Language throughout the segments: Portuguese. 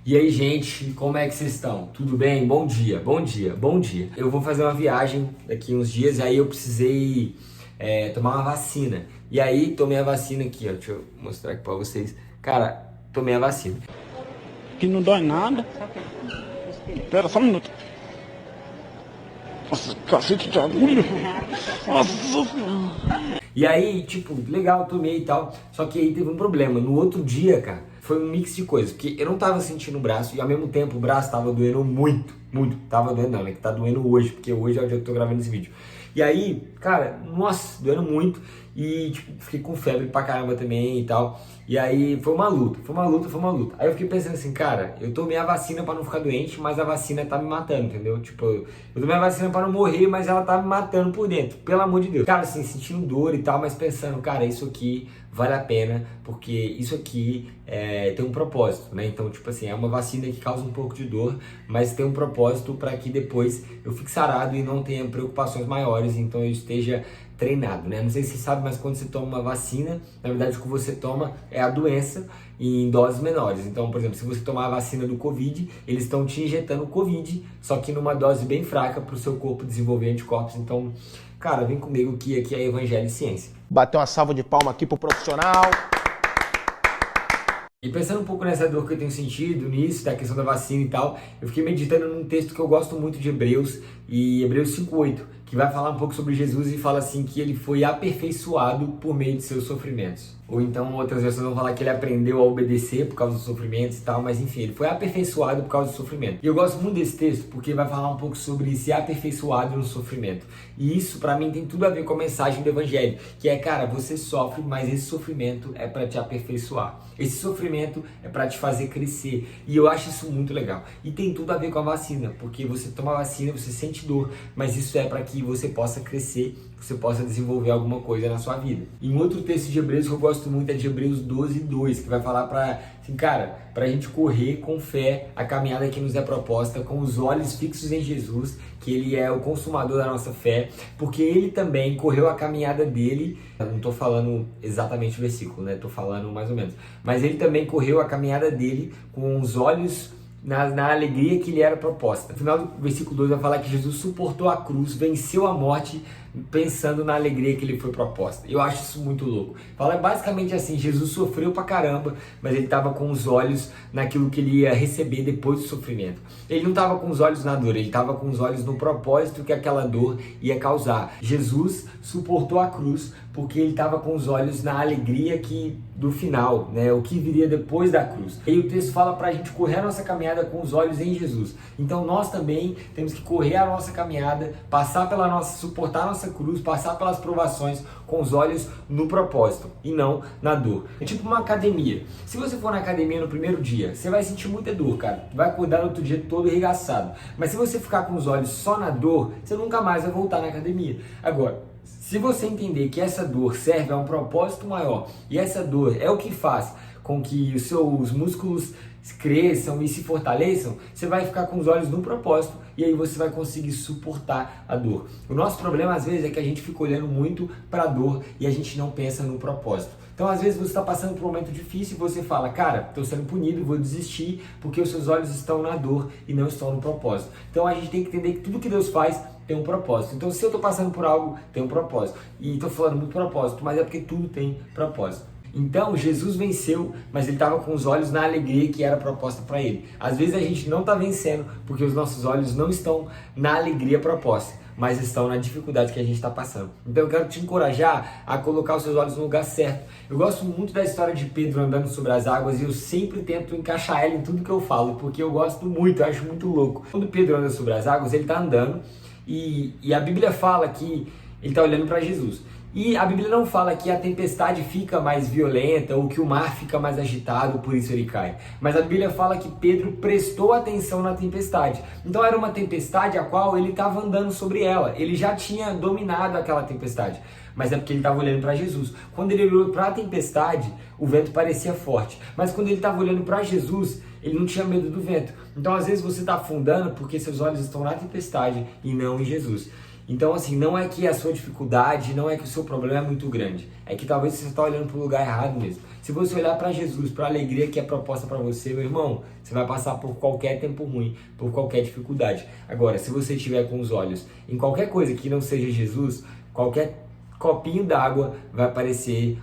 E aí, gente, como é que vocês estão? Tudo bem? Bom dia, bom dia, bom dia. Eu vou fazer uma viagem daqui uns dias e aí eu precisei tomar uma vacina. E aí, tomei a vacina aqui, ó. Deixa eu mostrar aqui pra vocês. Cara, tomei a vacina. Que não dói nada. Espera só um minuto. Nossa, cacete de agulha. Nossa. E aí, tipo, legal, tomei e tal. Só que aí teve um problema. No outro dia, cara, foi um mix de coisas. Porque eu não tava sentindo o braço e ao mesmo tempo o braço tava doendo muito, muito. Tava doendo não, né? Que tá doendo hoje, porque hoje é o dia que eu tô gravando esse vídeo. E aí, cara, nossa, doendo muito. E, tipo, fiquei com febre pra caramba também e tal. E aí foi uma luta, foi uma luta, foi uma luta. Aí eu fiquei pensando assim, cara, eu tomei a vacina pra não ficar doente, mas a vacina tá me matando, entendeu? Tipo, eu tomei a vacina pra não morrer, mas ela tá me matando por dentro, pelo amor de Deus. Cara, assim, sentindo dor e tal, mas pensando, cara, isso aqui vale a pena, porque isso aqui tem um propósito, né? Então, tipo assim, é uma vacina que causa um pouco de dor, mas tem um propósito para que depois eu fique sarado e não tenha preocupações maiores, então eu esteja treinado, né? Não sei se você sabe, mas quando você toma uma vacina, na verdade o que você toma é a doença em doses menores. Então, por exemplo, se você tomar a vacina do Covid, eles estão te injetando o Covid, só que numa dose bem fraca para o seu corpo desenvolver anticorpos. Então, cara, vem comigo que aqui é Evangelho e Ciência. Bateu uma salva de palma aqui pro profissional. E pensando um pouco nessa dor que eu tenho sentido, nisso, da questão da vacina e tal, eu fiquei meditando num texto que eu gosto muito de Hebreus, e Hebreus 5:8, que vai falar um pouco sobre Jesus e fala assim que ele foi aperfeiçoado por meio de seus sofrimentos. Ou então outras versões vão falar que ele aprendeu a obedecer por causa dos sofrimentos e tal, mas enfim, ele foi aperfeiçoado por causa do sofrimento. E eu gosto muito desse texto porque vai falar um pouco sobre ser aperfeiçoado no sofrimento. E isso pra mim tem tudo a ver com a mensagem do Evangelho, que é, cara, você sofre, mas esse sofrimento é pra te aperfeiçoar. Esse sofrimento é pra te fazer crescer. E eu acho isso muito legal. E tem tudo a ver com a vacina, porque você toma a vacina, você sente dor, mas isso é pra que você possa crescer, você possa desenvolver alguma coisa na sua vida. E um outro texto de Hebreus que eu gosto muito é de Hebreus 12:2, que vai falar assim, cara, pra gente correr com fé a caminhada que nos é proposta, com os olhos fixos em Jesus, que ele é o consumador da nossa fé, porque ele também correu a caminhada dele. Eu não tô falando exatamente o versículo, né? Tô falando mais ou menos. Mas ele também correu a caminhada dele com os olhos na alegria que lhe era proposta. No final do versículo 2 vai falar que Jesus suportou a cruz, venceu a morte, pensando na alegria que lhe foi proposta. Eu acho isso muito louco. Fala basicamente assim, Jesus sofreu pra caramba, mas ele estava com os olhos naquilo que ele ia receber depois do sofrimento. Ele não estava com os olhos na dor, ele estava com os olhos no propósito que aquela dor ia causar. Jesus suportou a cruz porque ele estava com os olhos na alegria do final, né? O que viria depois da cruz. E o texto fala pra gente correr a nossa caminhada com os olhos em Jesus. Então nós também temos que correr a nossa caminhada, suportar a nossa cruz, passar pelas provações com os olhos no propósito e não na dor. É tipo uma academia. Se você for na academia no primeiro dia, você vai sentir muita dor, cara. Vai acordar no outro dia todo arregaçado. Mas se você ficar com os olhos só na dor, você nunca mais vai voltar na academia. Agora, se você entender que essa dor serve a um propósito maior e essa dor é o que faz com que os seus músculos cresçam e se fortaleçam, você vai ficar com os olhos no propósito e aí você vai conseguir suportar a dor. O nosso problema às vezes é que a gente fica olhando muito para a dor e a gente não pensa no propósito. Então às vezes você está passando por um momento difícil e você fala, cara, estou sendo punido, vou desistir porque os seus olhos estão na dor e não estão no propósito. Então a gente tem que entender que tudo que Deus faz tem um propósito. Então se eu estou passando por algo, tem um propósito. E estou falando muito propósito, mas é porque tudo tem propósito. Então Jesus venceu, mas ele estava com os olhos na alegria que era proposta para ele. Às vezes a gente não está vencendo porque os nossos olhos não estão na alegria proposta, mas estão na dificuldade que a gente está passando. Então eu quero te encorajar a colocar os seus olhos no lugar certo. Eu gosto muito da história de Pedro andando sobre as águas e eu sempre tento encaixar ela em tudo que eu falo, porque eu gosto muito, eu acho muito louco. Quando Pedro anda sobre as águas, ele está andando e a Bíblia fala que ele está olhando para Jesus. E a Bíblia não fala que a tempestade fica mais violenta ou que o mar fica mais agitado, por isso ele cai. Mas a Bíblia fala que Pedro prestou atenção na tempestade. Então era uma tempestade a qual ele estava andando sobre ela. Ele já tinha dominado aquela tempestade. Mas é porque ele estava olhando para Jesus. Quando ele olhou para a tempestade, o vento parecia forte. Mas quando ele estava olhando para Jesus, ele não tinha medo do vento. Então às vezes você está afundando porque seus olhos estão na tempestade e não em Jesus. Então, assim, não é que a sua dificuldade, não é que o seu problema é muito grande. É que talvez você está olhando para o lugar errado mesmo. Se você olhar para Jesus, para a alegria que é proposta para você, meu irmão, você vai passar por qualquer tempo ruim, por qualquer dificuldade. Agora, se você estiver com os olhos em qualquer coisa que não seja Jesus, qualquer copinho d'água vai parecer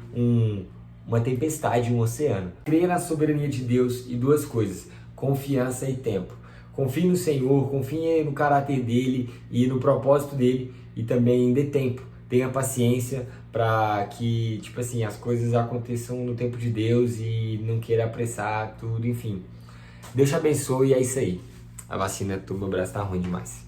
uma tempestade, um oceano. Creia na soberania de Deus e duas coisas, confiança e tempo. Confie no Senhor, confie no caráter dele e no propósito dele e também dê tempo. Tenha paciência para que, tipo assim, as coisas aconteçam no tempo de Deus e não queira apressar tudo, enfim. Deus te abençoe e é isso aí. A vacina do meu braço tá ruim demais.